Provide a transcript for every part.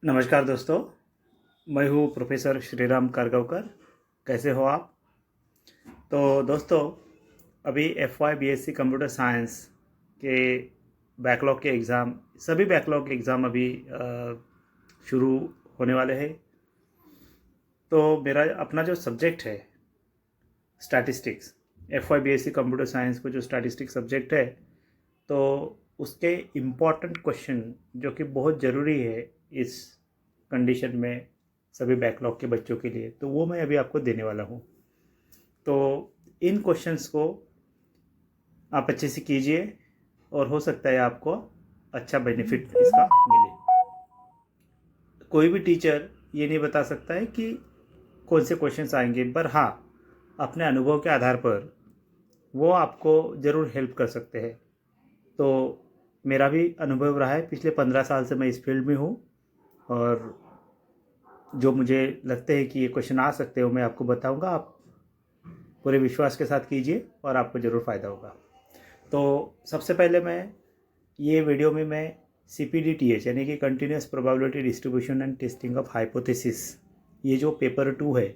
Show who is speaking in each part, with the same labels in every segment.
Speaker 1: नमस्कार दोस्तों, मैं हूँ प्रोफेसर श्रीराम कारगावकर। कैसे हो आप? तो दोस्तों, अभी FY BSc कंप्यूटर साइंस के बैकलॉग के एग्ज़ाम, सभी बैकलॉग के एग्ज़ाम अभी शुरू होने वाले हैं। तो मेरा अपना जो सब्जेक्ट है statistics, FY BSc computer science को जो स्टैटिस्टिक्स सब्जेक्ट है, तो उसके इम्पॉर्टेंट क्वेश्चन जो कि बहुत ज़रूरी है इस कंडीशन में सभी बैकलॉग के बच्चों के लिए, तो वो मैं अभी आपको देने वाला हूँ। तो इन क्वेश्चंस को आप अच्छे से कीजिए और हो सकता है आपको अच्छा बेनिफिट इसका मिले। कोई भी टीचर ये नहीं बता सकता है कि कौन से क्वेश्चंस आएंगे, पर हाँ, अपने अनुभव के आधार पर वो आपको ज़रूर हेल्प कर सकते हैं। तो मेरा भी अनुभव रहा है, पिछले 15 साल से मैं इस फील्ड में हूँ और जो मुझे लगते हैं कि ये क्वेश्चन आ सकते हो मैं आपको बताऊंगा। आप पूरे विश्वास के साथ कीजिए और आपको ज़रूर फ़ायदा होगा। तो सबसे पहले ये वीडियो में मैं CPDTH यानी कि continuous probability distribution and testing of hypothesis, ये जो पेपर 2 है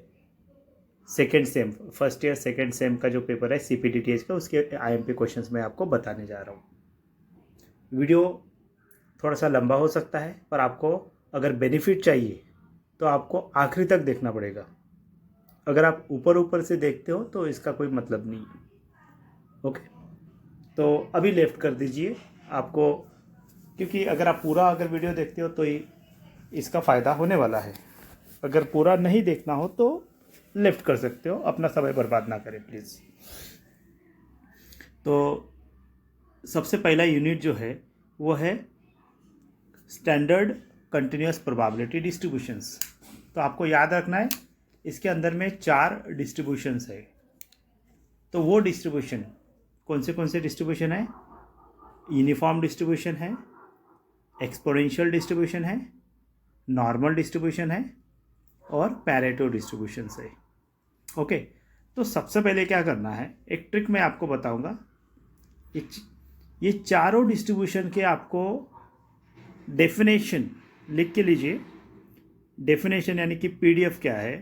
Speaker 1: second same, first year second same का जो पेपर है CPDTH का, उसके IMP क्वेश्चंस मैं आपको बताने जा रहा हूँ। वीडियो थोड़ा सा लंबा हो सकता है, पर आपको अगर बेनिफिट चाहिए तो आपको आखिरी तक देखना पड़ेगा। अगर आप ऊपर ऊपर से देखते हो तो इसका कोई मतलब नहीं है। ओके, तो अभी लेफ्ट कर दीजिए आपको, क्योंकि अगर वीडियो देखते हो तो इसका फ़ायदा होने वाला है। अगर पूरा नहीं देखना हो तो लेफ्ट कर सकते हो, अपना समय बर्बाद ना करें प्लीज़। तो सबसे पहला यूनिट जो है वो है स्टैंडर्ड कंटिन्यूस प्रोबेबिलिटी डिस्ट्रीब्यूशंस। तो आपको याद रखना है, इसके अंदर में 4 डिस्ट्रीब्यूशंस है। तो वो डिस्ट्रीब्यूशन कौन से डिस्ट्रीब्यूशन है? यूनिफॉर्म डिस्ट्रीब्यूशन है, एक्सपोनेंशियल डिस्ट्रीब्यूशन है, नॉर्मल डिस्ट्रीब्यूशन है और पैरेटो डिस्ट्रीब्यूशन है। ओके, तो सबसे पहले क्या करना है, एक ट्रिक मैं आपको बताऊंगा। ये चारों डिस्ट्रीब्यूशन के आपको डेफिनेशन लिख के लीजिए। डेफिनेशन यानी कि PDF क्या है,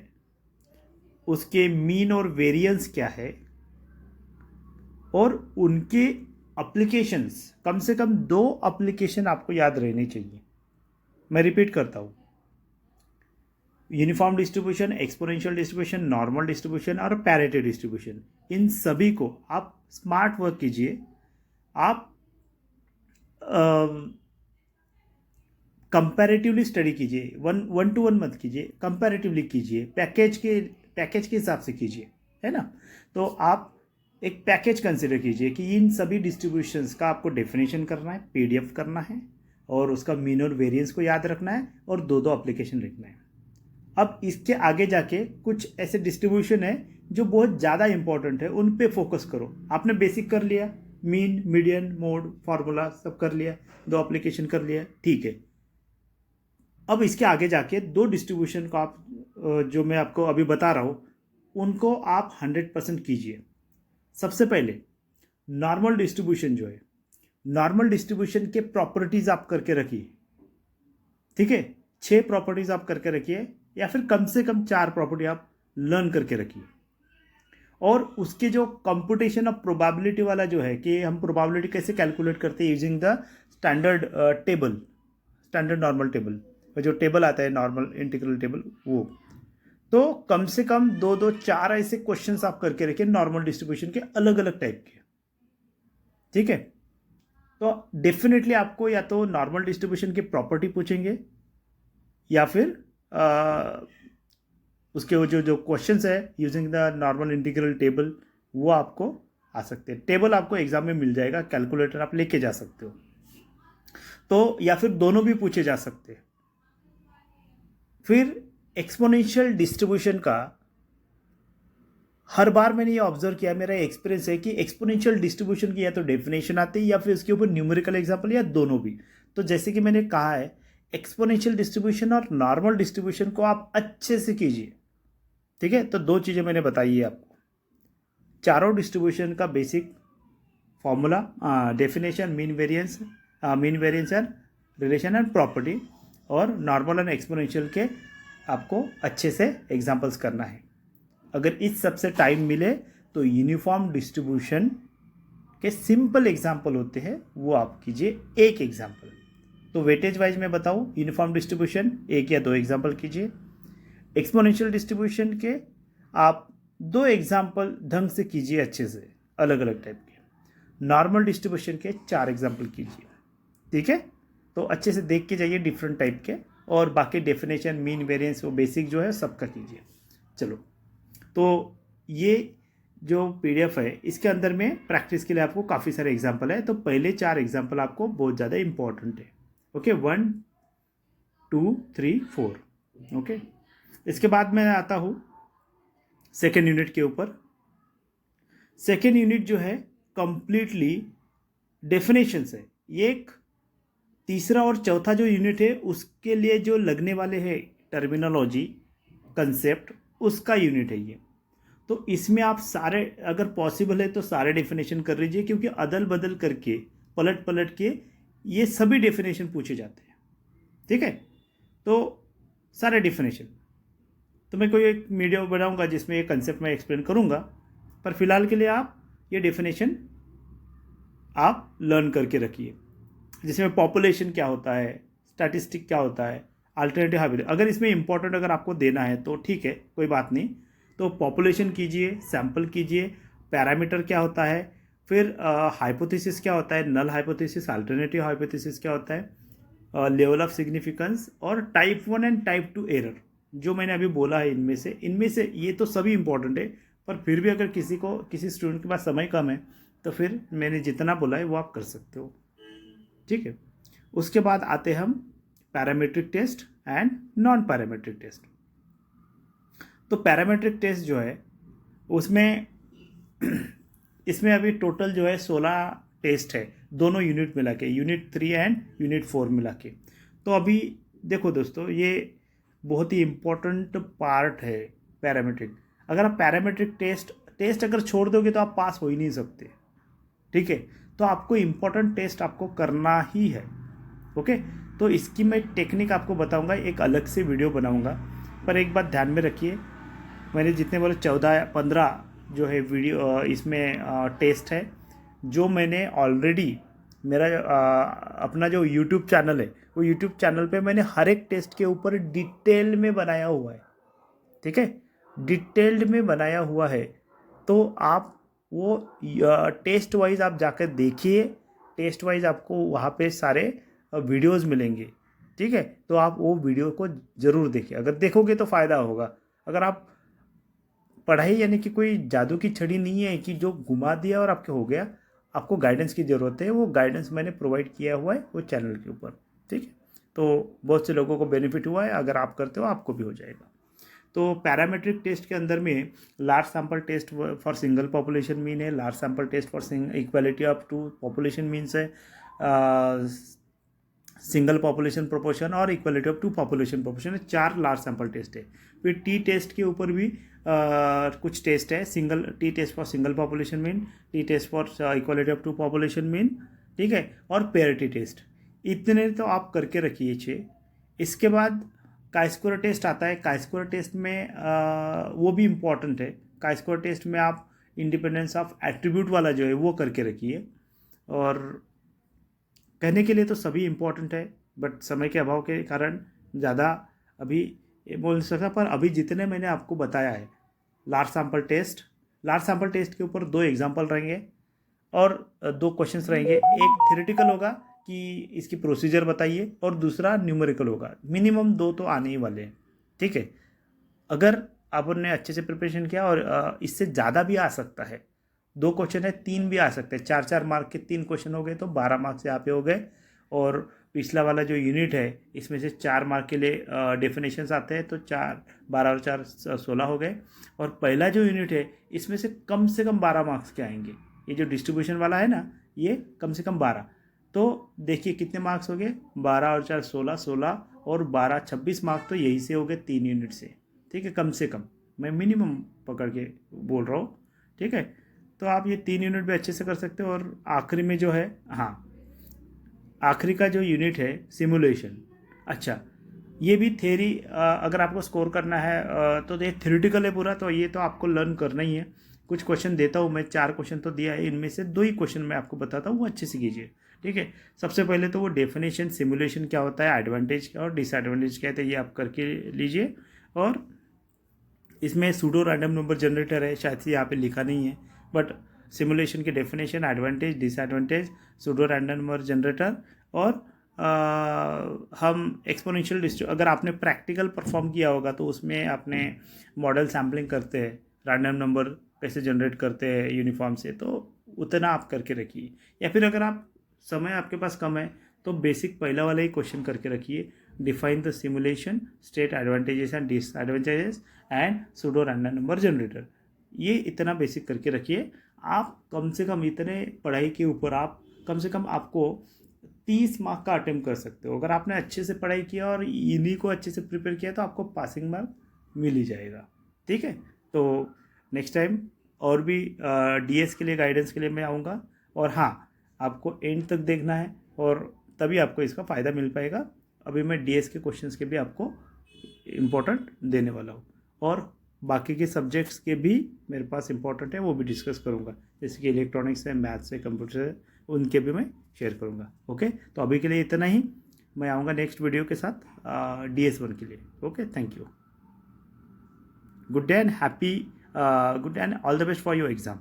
Speaker 1: उसके मीन और वेरिएंस क्या है, और उनके एप्लीकेशंस, कम से कम 2 एप्लीकेशन आपको याद रहनी चाहिए। मैं रिपीट करता हूँ, uniform distribution, exponential distribution, normal distribution और पैरेटो डिस्ट्रीब्यूशन, इन सभी को आप स्मार्ट वर्क कीजिए। आप कंपैरेटिवली स्टडी कीजिए, वन टू वन मत कीजिए, कंपैरेटिवली कीजिए, पैकेज के हिसाब से कीजिए, है ना। तो आप एक पैकेज कंसिडर कीजिए कि इन सभी डिस्ट्रीब्यूशंस का आपको डेफिनेशन करना है, PDF करना है, और उसका मीन और वेरिएंस को याद रखना है, और 2 एप्लीकेशन लिखना है। अब इसके आगे जाके कुछ ऐसे डिस्ट्रीब्यूशन है जो बहुत ज़्यादा इंपॉर्टेंट है, उन पे फोकस करो। आपने बेसिक कर लिया, मीन, मीडियन, मोड, फार्मूला सब कर लिया, 2 एप्लीकेशन कर लिया, ठीक है। अब इसके आगे जाके 2 डिस्ट्रीब्यूशन को आप जो मैं आपको अभी बता रहा हूँ उनको आप 100% कीजिए। सबसे पहले नॉर्मल डिस्ट्रीब्यूशन जो है, नॉर्मल डिस्ट्रीब्यूशन के प्रॉपर्टीज आप करके रखिए, ठीक है। 6 प्रॉपर्टीज आप करके रखिए, या फिर कम से कम 4 प्रॉपर्टी आप लर्न करके रखिए। और उसके जो कंप्यूटेशन ऑफ प्रोबेबिलिटी वाला जो है कि हम प्रोबेबिलिटी कैसे कैलकुलेट करते हैं using the standard table, standard normal table, जो टेबल आता है नॉर्मल इंटीग्रल टेबल, वो तो कम से कम 2-4 ऐसे क्वेश्चंस आप करके रखिए नॉर्मल डिस्ट्रीब्यूशन के, अलग अलग टाइप के, ठीक है। तो डेफिनेटली आपको या तो नॉर्मल डिस्ट्रीब्यूशन के प्रॉपर्टी पूछेंगे, या फिर उसके वो जो क्वेश्चंस है using the normal integral table, वो आपको आ सकते हैं। टेबल आपको एग्जाम में मिल जाएगा, कैलकुलेटर आप लेके जा सकते हो, तो या फिर दोनों भी पूछे जा सकते हैं। फिर एक्सपोनेंशियल डिस्ट्रीब्यूशन का हर बार मैंने ये ऑब्जर्व किया, मेरा एक्सपीरियंस है कि एक्सपोनेंशियल डिस्ट्रीब्यूशन की या तो डेफिनेशन आती है या फिर उसके ऊपर न्यूमेरिकल एग्जांपल, या दोनों भी। तो जैसे कि मैंने कहा है, एक्सपोनेंशियल डिस्ट्रीब्यूशन और नॉर्मल डिस्ट्रीब्यूशन को आप अच्छे से कीजिए, ठीक है। तो 2 चीज़ें मैंने बताई है आपको, चारों डिस्ट्रीब्यूशन का basic formula, definition, mean variance and relation and property, और नॉर्मल एंड एक्सपोनेंशियल के आपको अच्छे से एग्जांपल्स करना है। अगर इस सबसे टाइम मिले तो यूनिफॉर्म डिस्ट्रीब्यूशन के सिंपल एग्जांपल होते हैं वो आप कीजिए एक एग्जांपल। तो वेटेज वाइज मैं बताऊँ, यूनिफॉर्म डिस्ट्रीब्यूशन 1 या 2 एग्जांपल कीजिए। एक्सपोनेंशियल डिस्ट्रीब्यूशन के आप 2 एग्जांपल ढंग से कीजिए अच्छे से, अलग अलग टाइप के। नॉर्मल डिस्ट्रीब्यूशन के 4 एग्जांपल कीजिए, ठीक है। तो अच्छे से देख के जाइए डिफरेंट टाइप के, और बाकी डेफिनेशन, मीन, वेरिएंस, वो बेसिक जो है सबका कीजिए। चलो, तो ये जो PDF है इसके अंदर में प्रैक्टिस के लिए आपको काफ़ी सारे एग्जांपल है। तो पहले 4 एग्जांपल आपको बहुत ज़्यादा इंपॉर्टेंट है। ओके, 1 2 3 4। ओके, इसके बाद मैं आता हूँ सेकेंड यूनिट के ऊपर। सेकेंड यूनिट जो है कंप्लीटली डेफिनेशंस है। ये एक तीसरा और चौथा जो यूनिट है उसके लिए जो लगने वाले हैं टर्मिनोलॉजी, कंसेप्ट, उसका यूनिट है ये। तो इसमें आप सारे, अगर पॉसिबल है तो सारे डेफिनेशन कर लीजिए, क्योंकि अदल बदल करके, पलट पलट के ये सभी डेफिनेशन पूछे जाते हैं, ठीक है। तो सारे डेफिनेशन, तो मैं कोई एक वीडियो बनाऊंगा जिसमें ये कंसेप्ट मैं एक्सप्लेन करूंगा, पर फिलहाल के लिए आप ये डेफिनेशन आप लर्न करके रखिए, जिसमें पॉपुलेशन क्या होता है, स्टैटिस्टिक क्या होता है, अल्टरनेटिव हाइपोथेसिस। अगर इसमें इंपॉर्टेंट अगर आपको देना है तो ठीक है, कोई बात नहीं। तो पॉपुलेशन कीजिए, सैंपल कीजिए, पैरामीटर क्या होता है, फिर हाइपोथेसिस क्या होता है, नल हाइपोथेसिस, अल्टरनेटिव हाइपोथेसिस क्या होता है, लेवल ऑफ सिग्निफिकेंस, और टाइप 1 एंड टाइप 2 एरर जो मैंने अभी बोला है। इनमें से ये तो सभी इंपॉर्टेंट है, पर फिर भी अगर किसी स्टूडेंट के पास समय कम है तो फिर मैंने जितना बोला है वो आप कर सकते हो, ठीक है। उसके बाद आते हम parametric test and non parametric test. तो पैरामीट्रिक टेस्ट जो है उसमें इसमें अभी टोटल जो है 16 टेस्ट है, दोनों यूनिट मिला के, यूनिट 3 एंड यूनिट 4 मिला के। तो अभी देखो दोस्तों, ये बहुत ही इम्पोर्टेंट पार्ट है पैरामीट्रिक। अगर आप पैरामीट्रिक टेस्ट अगर छोड़ दोगे तो आप पास हो ही नहीं सकते, ठीक है। तो आपको इम्पोर्टेंट टेस्ट आपको करना ही है। ओके, तो इसकी मैं टेक्निक आपको बताऊंगा, एक अलग से वीडियो बनाऊंगा। पर एक बात ध्यान में रखिए, मैंने जितने बोले 14 या 15 जो है वीडियो इसमें टेस्ट है, जो मैंने ऑलरेडी मेरा अपना जो यूट्यूब चैनल है, वो यूट्यूब चैनल पे मैंने हर एक टेस्ट के ऊपर डिटेल में बनाया हुआ है, ठीक है, डिटेल्ड में बनाया हुआ है। तो आप वो टेस्ट वाइज आप जाकर देखिए, टेस्ट वाइज आपको वहाँ पे सारे वीडियोस मिलेंगे, ठीक है। तो आप वो वीडियो को ज़रूर देखिए, अगर देखोगे तो फ़ायदा होगा। अगर आप पढ़ाई यानी कि कोई जादू की छड़ी नहीं है कि जो घुमा दिया और आपके हो गया, आपको गाइडेंस की ज़रूरत है। वो गाइडेंस मैंने प्रोवाइड किया हुआ है वो चैनल के ऊपर, ठीक है। तो बहुत से लोगों को बेनिफिट हुआ है, अगर आप करते हो आपको भी हो जाएगा। तो पैरामीट्रिक टेस्ट के अंदर में large sample test for single population mean है, large sample test for equality of 2 population means है, सिंगल पॉपुलेशन प्रोपोर्शन और इक्वालिटी ऑफ 2 पॉपुलेशन प्रोपोर्शन है। 4 लार्ज सैंपल टेस्ट है। फिर टी टेस्ट के ऊपर भी कुछ टेस्ट है, single t test for single population mean, t test for equality of 2 population mean, ठीक है, और पेरिटी टेस्ट। इतने तो आप करके रखिए 6। इसके बाद काई-स्क्वायर टेस्ट आता है। काई-स्क्वायर टेस्ट में वो भी इम्पॉर्टेंट है। काई-स्क्वायर टेस्ट में आप इंडिपेंडेंस ऑफ एट्रीब्यूट वाला जो है वो करके रखिए। और कहने के लिए तो सभी इम्पॉर्टेंट है, बट समय के अभाव के कारण ज़्यादा अभी बोल नहीं सकता। पर अभी जितने मैंने आपको बताया है, लार्ज सैंपल टेस्ट के ऊपर 2 एग्जाम्पल रहेंगे और 2 क्वेश्चंस रहेंगे। एक थ्योरेटिकल होगा कि इसकी प्रोसीजर बताइए, और दूसरा न्यूमेरिकल होगा। मिनिमम 2 तो आने ही वाले हैं, ठीक है। अगर आपने अच्छे से प्रिपरेशन किया, और इससे ज़्यादा भी आ सकता है, 2 क्वेश्चन है, 3 भी आ सकते हैं। 4-4 मार्क के 3 क्वेश्चन हो गए तो 12 मार्क्स यहाँ पे हो गए। और पिछला वाला जो यूनिट है इसमें से 4 मार्क के लिए डेफिनेशंस आते हैं, तो 4 12 और 4 16 हो गए। और पहला जो यूनिट है इसमें से कम 12 मार्क्स के आएंगे। ये जो डिस्ट्रीब्यूशन वाला है ना, ये कम से कम 12। तो देखिए कितने मार्क्स हो गए, 12 और 4 16, 16 और 12 26 मार्क्स तो यही से हो गए 3 यूनिट से, ठीक है। कम से कम मैं मिनिमम पकड़ के बोल रहा हूँ, ठीक है। तो आप ये 3 यूनिट भी अच्छे से कर सकते हो। और आखिरी में जो है, हाँ, आखिरी का जो यूनिट है सिमुलेशन। अच्छा, ये भी थ्योरी अगर आपको स्कोर करना है तो ये थ्योरेटिकल है पूरा, तो ये तो आपको लर्न करना ही है। कुछ क्वेश्चन देता हूँ मैं, 4 क्वेश्चन तो दिया है, इनमें से 2 ही क्वेश्चन मैं आपको बताता हूँ, वो अच्छे से कीजिए, ठीक है। सबसे पहले तो वो डेफिनेशन सिमुलेशन क्या होता है, एडवांटेज क्या और डिसएडवांटेज क्या है, ये आप करके लीजिए। और इसमें सूडो रैंडम नंबर जनरेटर है, शायद से यहाँ पे लिखा नहीं है, बट सिमुलेशन के definition, advantage, disadvantage, pseudo random number generator, और हम एक्सपोनेंशियल अगर आपने प्रैक्टिकल परफॉर्म किया होगा तो उसमें आपने मॉडल सैम्पलिंग करते हैं, रैंडम नंबर कैसे जनरेट करते हैं यूनिफॉर्म से, तो उतना आप करके रखिए। या फिर अगर आप समय आपके पास कम है तो बेसिक पहला वाला ही क्वेश्चन करके रखिए, define the simulation, state advantages and disadvantages and pseudo random number generator. ये इतना बेसिक करके रखिए। आप कम से कम इतने पढ़ाई के ऊपर आप कम से कम आपको 30 मार्क का अटेम्प्ट कर सकते हो। अगर आपने अच्छे से पढ़ाई किया और इन्हीं को अच्छे से प्रिपेयर किया तो आपको पासिंग मार्क मिल ही जाएगा, ठीक है। तो नेक्स्ट टाइम और भी डीएस के लिए गाइडेंस के लिए मैं आऊँगा। और हाँ, आपको एंड तक देखना है और तभी आपको इसका फ़ायदा मिल पाएगा। अभी मैं डीएस के क्वेश्चंस के भी आपको इम्पोर्टेंट देने वाला हूँ, और बाकी के सब्जेक्ट्स के भी मेरे पास इंपॉर्टेंट है, वो भी डिस्कस करूँगा, जैसे कि इलेक्ट्रॉनिक्स है, मैथ्स है, कंप्यूटर है, उनके भी मैं शेयर करूँगा। ओके, तो अभी के लिए इतना ही। मैं आऊँगा नेक्स्ट वीडियो के साथ DS1 के लिए। Okay, thank you, good day and happy good day and all the best for your exam.